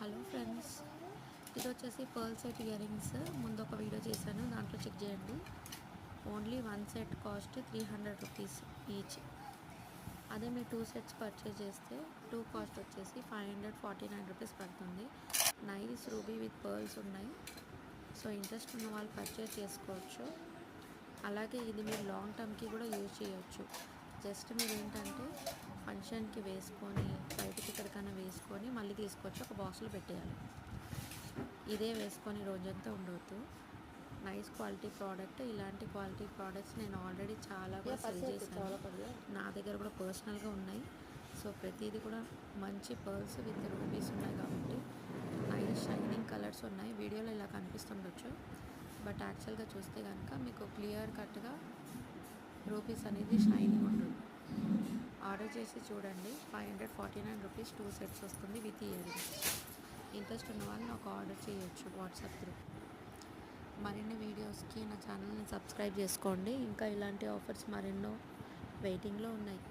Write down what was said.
Hello friends, ఇది వచ్చేసి pearl set ear rings. ముందు ఒక వీడియో చేశాను, దాంట్లో చెక్ చేయండి. Only one set cost 300 rupees each. అదే మీరు 2 సెట్స్ పర్చేజ్ చేస్తే 2 కాస్ట్ వచ్చేసి 549 రూపీస్ పడుతుంది. నైస్ రూబీ విత్ పర్ల్స్ ఉన్నాయి. సో ఇంట్రెస్ట్ ఉన్న వాళ్ళు పర్చేజ్ చేసుకోవచ్చు. అలాగే ఇది మీరు లాంగ్ టర్మ్కి కూడా యూజ్ చేయొచ్చు. జస్ట్ మీరు ఏంటంటే ఫంక్షన్కి వేసుకొని బయటకి ఎక్కడికైనా వేసుకొని మళ్ళీ తీసుకొచ్చి ఒక బాక్స్లో పెట్టేయాలి. ఇదే వేసుకొని రోజంతా ఉండవద్దు. Nice quality product. ఇలాంటి క్వాలిటీ ప్రోడక్ట్స్ నేను ఆల్రెడీ చాలా కూడా సెల్ చేశాను. నా దగ్గర కూడా పర్సనల్గా ఉన్నాయి. సో ప్రతిదీ కూడా మంచి పర్ల్స్ విత్ రూబీస్ ఉన్నాయి కాబట్టి నైస్ షైనింగ్ కలర్స్ ఉన్నాయి. వీడియోలో ఇలా కనిపిస్తుండొచ్చు, బట్ యాక్చువల్గా చూస్తే కనుక మీకు క్లియర్ కట్గా రూపీస్ అనేది షైనింగ్ ఉంటుంది. ఆర్డర్ చేసి చూడండి. 549 రూపీస్ 2 సెట్స్ వస్తుంది విత్ ఇయర్ రింగ్స్. ఇంట్రెస్ట్ ఉన్న వాళ్ళు నాకు ఆర్డర్ చేయొచ్చు వాట్సాప్ త్రూ. మరిన్ని వీడియోస్కి నా ఛానల్ని సబ్స్క్రైబ్ చేసుకోండి. ఇంకా ఇలాంటి ఆఫర్స్ మరెన్నో వెయిటింగ్లో ఉన్నాయి.